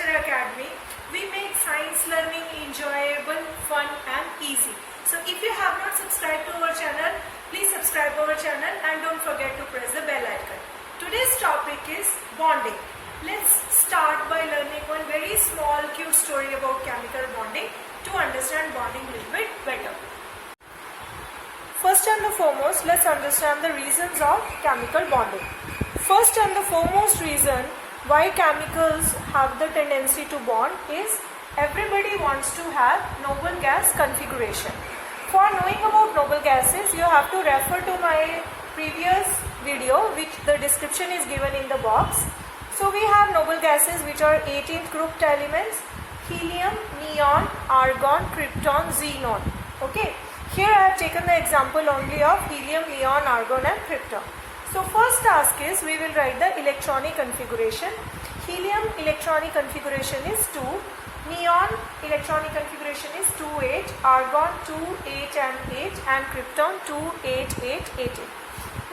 Lecture Academy. We make science learning enjoyable, fun and easy. So if you have not subscribed to our channel, please subscribe our channel and don't forget to press the bell icon. Today's topic is bonding. Let's start by learning one very small cute story about chemical bonding to understand bonding a little bit better. First and the foremost, let's understand the reasons of chemical bonding. First and the foremost reason why chemicals have the tendency to bond is everybody wants to have noble gas configuration. For knowing about noble gases, you have to refer to my previous video, which the description is given in the box. So we have noble gases which are 18th grouped elements: helium, neon, argon, krypton, xenon. Okay. Here I have taken the example only of helium, neon, argon and krypton. So first task is we will write the electronic configuration. Helium electronic configuration is 2, neon electronic configuration is 2,8, argon 2,8 and krypton 2,8,8,8.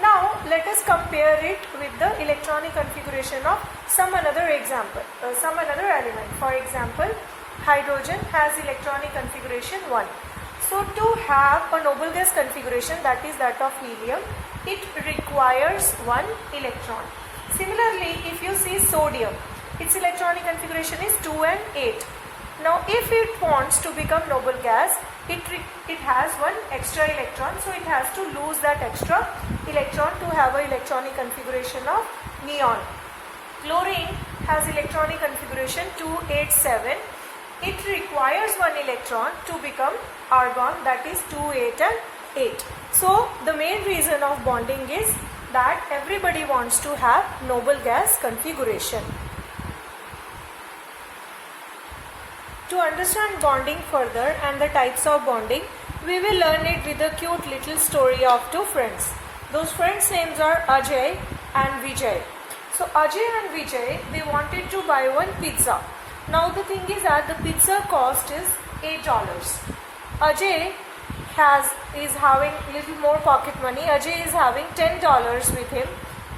Now let us compare it with the electronic configuration of some another element. For example, hydrogen has electronic configuration 1. So to have a noble gas configuration, that is that of helium, it requires 1 electron. Similarly, if you see sodium, its electronic configuration is 2 and 8. Now if it wants to become noble gas, it has 1 extra electron, so it has to lose that extra electron to have an electronic configuration of neon. Chlorine has electronic configuration 2,8,7. It requires 1 electron to become argon, that is 2,8 and 8. So the main reason of bonding is that everybody wants to have noble gas configuration. To understand bonding further and the types of bonding, we will learn it with a cute little story of 2 friends. Those friends' names are Ajay and Vijay. So Ajay and Vijay, they wanted to buy 1 pizza. Now the thing is that the pizza cost is $8. Ajay is having little more pocket money. Ajay is having $10 with him,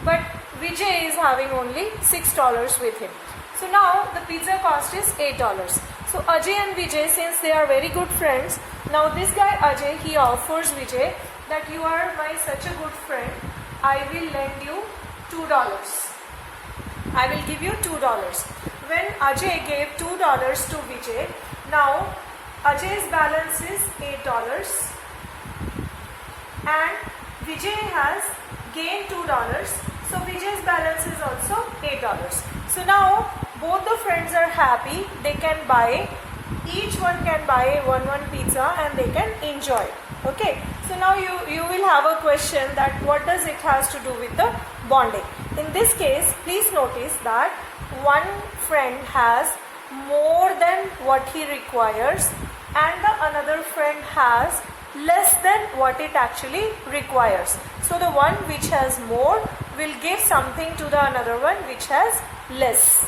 but Vijay is having only $6 with him. So now the pizza cost is $8. So Ajay and Vijay, since they are very good friends, now this guy Ajay, he offers Vijay that you are my such a good friend, I will lend you $2. I will give you $2. When Ajay gave $2 to Vijay, now Ajay's balance is $8 and Vijay has gained $2, so Vijay's balance is also $8. So now both the friends are happy, they can buy, each one can buy one pizza and they can enjoy. Okay, so now you will have a question that what does it has to do with the bonding. In this case, please notice that one friend has more than what he requires and the another friend has less than what it actually requires. So the one which has more will give something to the another one which has less.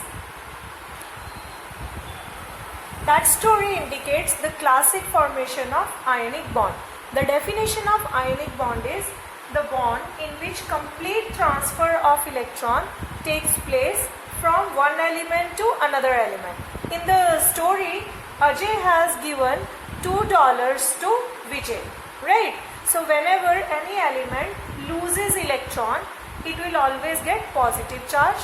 That story indicates the classic formation of ionic bond. The definition of ionic bond is the bond in which complete transfer of electron takes place from one element to another element. In the story, Ajay has given $2 to Vijay, right? So whenever any element loses electron, it will always get positive charge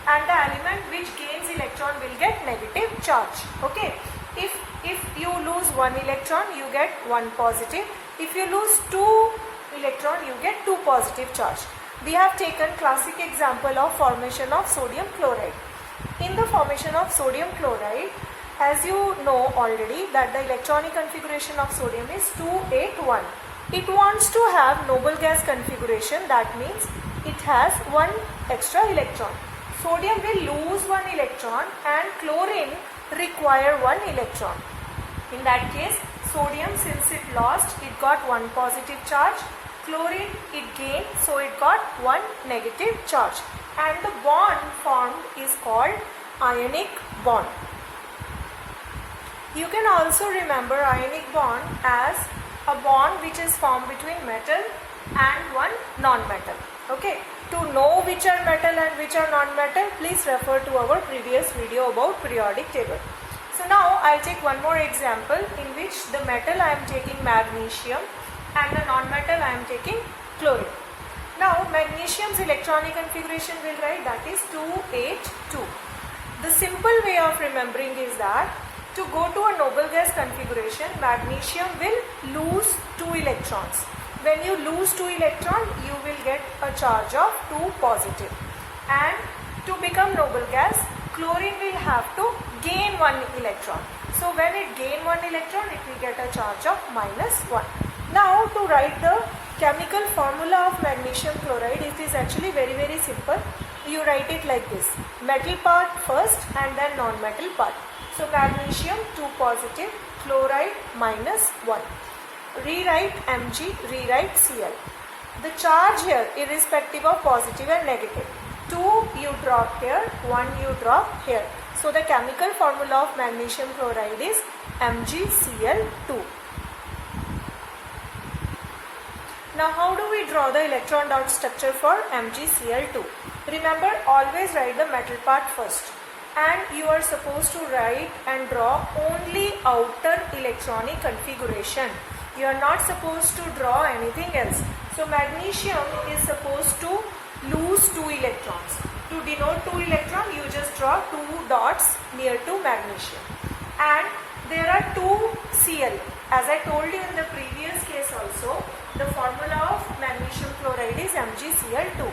and the element which gains electron will get negative charge. Okay, if you lose 1 electron, you get 1 positive. If you lose 2 electron, you get 2 positive charge. We have taken classic example of formation of sodium chloride. In the formation of sodium chloride, as you know already that the electronic configuration of sodium is 2,8,1. It wants to have noble gas configuration, that means it has 1 extra electron. Sodium will lose 1 electron and chlorine require 1 electron. In that case, sodium, since it lost, it got 1 positive charge. Chlorine, it gained, so it got 1 negative charge. And the bond formed is called ionic bond. You can also remember ionic bond as a bond which is formed between metal and one non-metal. Okay. To know which are metal and which are non-metal, please refer to our previous video about periodic table. So now I'll take one more example in which the metal I am taking magnesium and the non-metal I am taking chlorine. Now magnesium's electronic configuration will write that is 2H2. The simple way of remembering is that to go to a noble gas configuration, magnesium will lose 2 electrons. When you lose 2 electrons, you will get a charge of 2 positive. And to become noble gas, chlorine will have to gain 1 electron. So when it gain 1 electron, it will get a charge of -1. Now to write the chemical formula of magnesium chloride, it is actually very simple. You write it like this: metal part first and then non-metal part. So magnesium 2 positive, chloride -1. Rewrite Mg, rewrite Cl. The charge here irrespective of positive and negative. 2 you drop here, 1 you drop here. So the chemical formula of magnesium chloride is MgCl2. Now how do we draw the electron dot structure for MgCl2? Remember, always write the metal part first. And you are supposed to write and draw only outer electronic configuration. You are not supposed to draw anything else. So magnesium is supposed to lose 2 electrons. To denote 2 electrons, you just draw 2 dots near to magnesium. And there are 2 Cl. As I told you in the previous case also, the formula of magnesium chloride is MgCl2.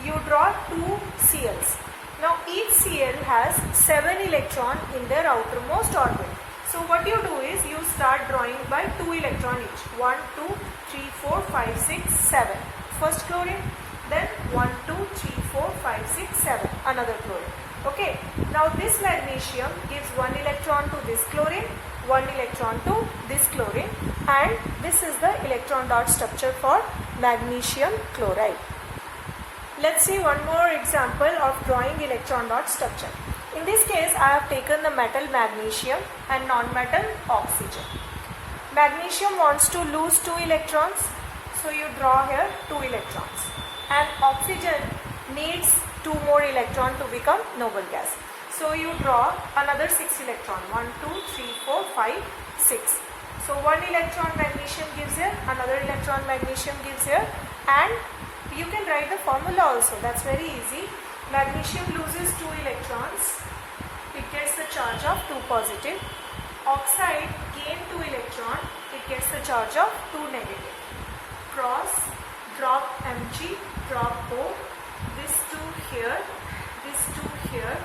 You draw 2 Cls. Now each Cl has 7 electrons in their outermost orbit. So what you do is you start drawing by 2 electrons each. 1, 2, 3, 4, 5, 6, 7. First chlorine. Then 1, 2, 3, 4, 5, 6, 7. Another chlorine. Okay. Now this magnesium gives 1 electron to this chlorine, 1 electron to this chlorine, and this is the electron dot structure for magnesium chloride. Let's see one more example of drawing electron dot structure. In this case, I have taken the metal magnesium and non-metal oxygen. Magnesium wants to lose 2 electrons, so you draw here 2 electrons. And oxygen needs 2 more electrons to become noble gas. So you draw another 6 electrons. 1, 2, 3, 4, 5, 6. So 1 electron magnesium gives here, another electron magnesium gives here, and you can write the formula also. That's very easy. Magnesium loses 2 electrons. It gets the charge of 2 positive. Oxide gain 2 electron. It gets the charge of 2 negative. Cross, drop Mg, drop O. This 2 here, this 2 here.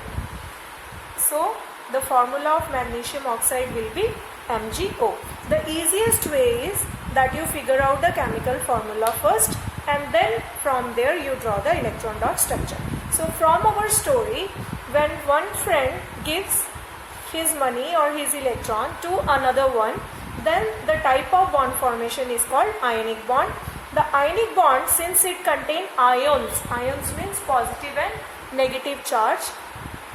So the formula of magnesium oxide will be MgO. The easiest way is that you figure out the chemical formula first, and then from there you draw the electron dot structure. So from our story, when one friend gives his money or his electron to another one, then the type of bond formation is called ionic bond. The ionic bond, since it contains ions means positive and negative charge,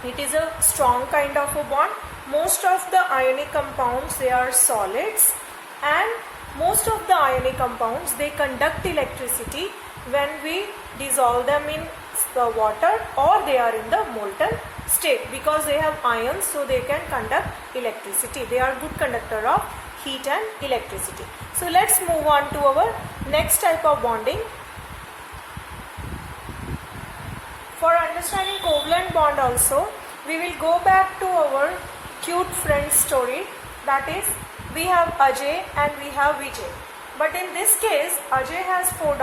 it is a strong kind of a bond. Most of the ionic compounds, they are solids, and most of the ionic compounds, they conduct electricity when we dissolve them in the water or they are in the molten state, because they have ions, so they can conduct electricity. They are good conductor of heat and electricity. So let's move on to our next type of bonding. For understanding covalent bond also, we will go back to our cute friend story. That is, we have Ajay and we have Vijay. But in this case, Ajay has $4,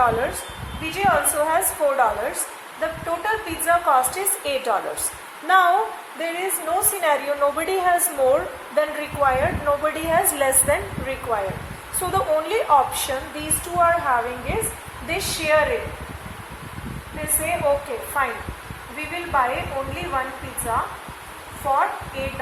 Vijay also has $4. The total pizza cost is $8. Now, there is no scenario, nobody has more than required, nobody has less than required. So the only option these two are having is they share it. They say, okay, fine, we will buy only one pizza for $8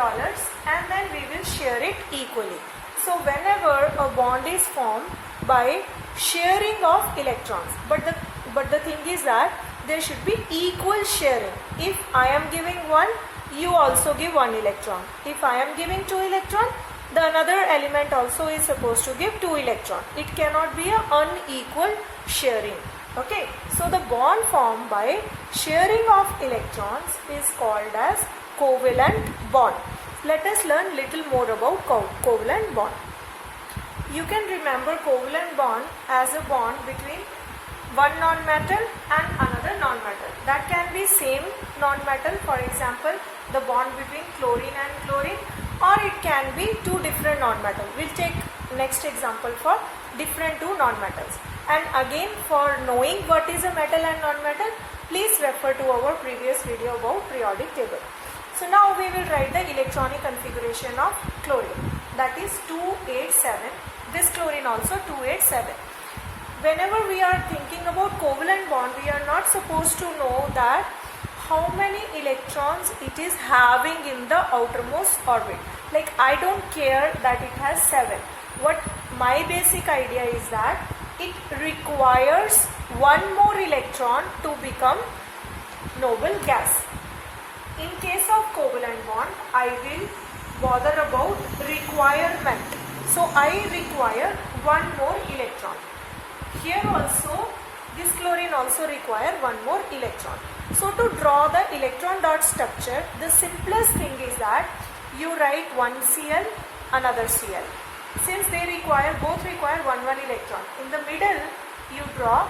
and then we will share it equally. So whenever a bond is formed by sharing of electrons, but the thing is that there should be equal sharing. If I am giving 1, you also give 1 electron. If I am giving 2 electron, the another element also is supposed to give 2 electron. It cannot be an unequal sharing. Okay, so the bond formed by sharing of electrons is called as covalent bond. Let us learn little more about covalent bond. You can remember covalent bond as a bond between one non-metal and another non-metal. That can be same non-metal, for example, the bond between chlorine and chlorine, or it can be two different non-metal. We'll take next example for different two non-metals. And again, for knowing what is a metal and non-metal, please refer to our previous video about periodic table. So now we will write the electronic configuration of chlorine, that is 287. This chlorine also 287. Whenever we are thinking about covalent bond, we are not supposed to know that how many electrons it is having in the outermost orbit. Like, I don't care that it has 7. What my basic idea is that it requires one more electron to become noble gas. In case of covalent bond, I will bother about requirement. So I require one more electron. Here also, this chlorine also require one more electron. So to draw the electron dot structure, the simplest thing is that you write one Cl, another Cl. Since they both require one electron. In the middle, you draw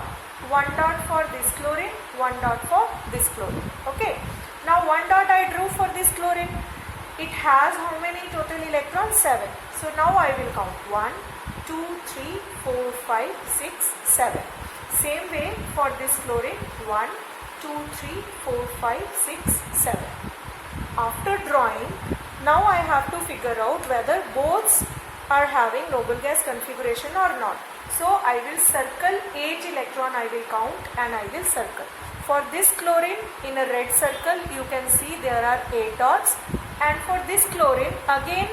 one dot for this chlorine, one dot for this chlorine. Okay. Now one dot I drew for this chlorine. It has how many total electrons? 7. So now I will count 1, 2, 3, 4, 5, 6, 7. Same way for this chlorine, 1, 2, 3, 4, 5, 6, 7. After drawing, now I have to figure out whether both are having noble gas configuration or not. So I will circle each electron, I will count and I will circle. For this chlorine, in a red circle, you can see there are 8 dots, and for this chlorine, again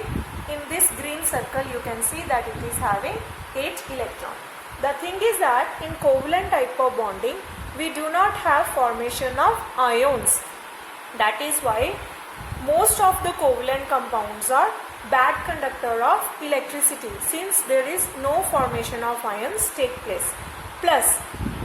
in this green circle, you can see that it is having 8 electrons. The thing is that in covalent type of bonding, we do not have formation of ions. That is why most of the covalent compounds are bad conductor of electricity, since there is no formation of ions take place. Plus,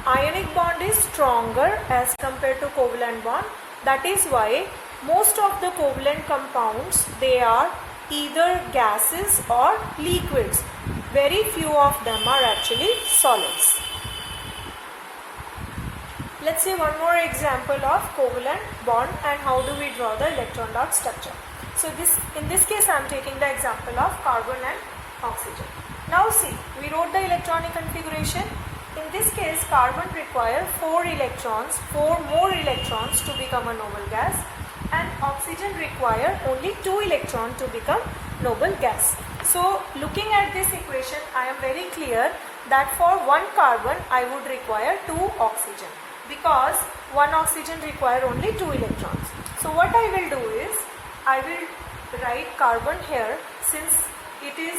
ionic bond is stronger as compared to covalent bond. That is why most of the covalent compounds, they are either gases or liquids. Very few of them are actually solids. Let's see one more example of covalent bond and how do we draw the electron dot structure. So in this case I am taking the example of carbon and oxygen. Now see, we wrote the electronic configuration. In this case, carbon requires 4 more electrons to become a noble gas, and oxygen require only 2 electrons to become noble gas. So looking at this equation, I am very clear that for one carbon I would require 2 oxygen, because one oxygen require only 2 electrons. So what I will do is, I will write carbon here, since it is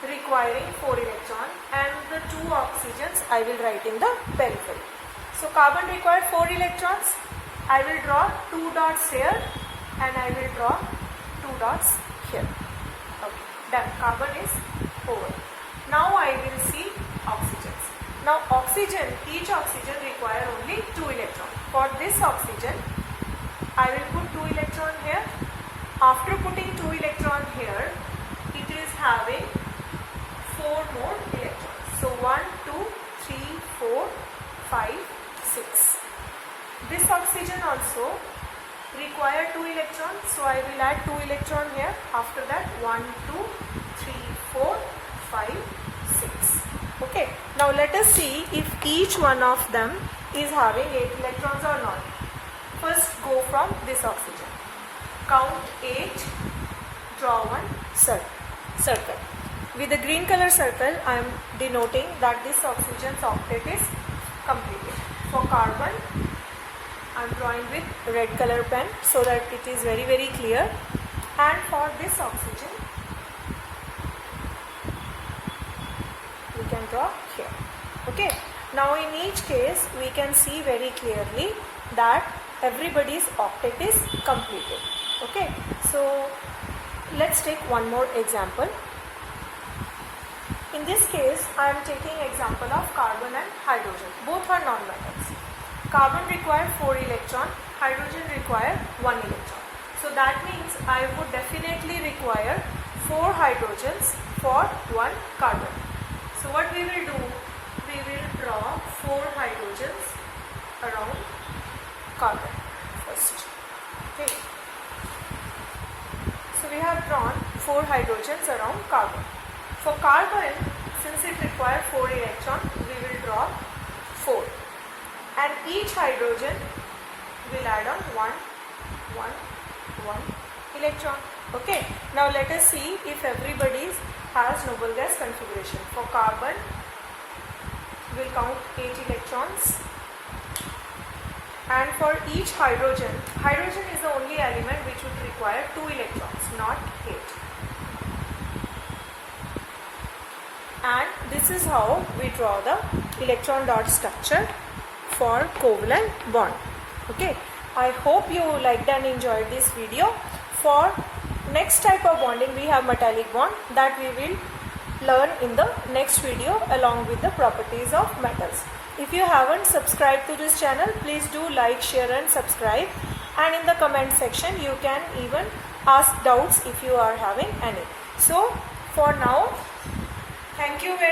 requiring 4 electrons, and the 2 oxygens I will write in the periphery. So carbon requires 4 electrons. I will draw 2 dots here and I will draw 2 dots here. Okay, done. Carbon is over. Now I will see oxygens. Now oxygen, each oxygen require only 2 electrons. For this oxygen, I will put 2 electrons here. After putting 2 electrons here, it is having 4 more electrons. So 1, 2, 3, 4, 5, 6. This oxygen also require 2 electrons. So I will add 2 electrons here. After that 1, 2, 3, 4, 5, 6. Okay. Now let us see if each one of them is having 8 electrons or not. First go from this oxygen. Count 8. Draw one circle. With the green color circle, I am denoting that this oxygen's octet is completed. For carbon, I am drawing with red color pen so that it is very clear. And for this oxygen, we can draw here. Okay. Now in each case, we can see very clearly that everybody's octet is completed. Okay. So let's take one more example. In this case, I am taking example of carbon and hydrogen. Both are non-metals. Carbon require 4 electron, hydrogen require 1 electron. So that means I would definitely require 4 hydrogens for 1 carbon. So what we will do, we will draw 4 hydrogens around carbon first. Okay. So we have drawn 4 hydrogens around carbon. For carbon, since it requires 4 electrons, we will draw 4. And each hydrogen will add on 1 electron. Okay. Now let us see if everybody has noble gas configuration. For carbon, we'll count 8 electrons. And for each hydrogen, hydrogen is the only element which would require 2 electrons, not 8. And this is how we draw the electron dot structure for covalent bond. Okay, I hope you liked and enjoyed this video. For next type of bonding, we have metallic bond that we will learn in the next video along with the properties of metals. If you haven't subscribed to this channel, please do like, share and subscribe. And in the comment section, you can even ask doubts if you are having any. So for now, thank you very much.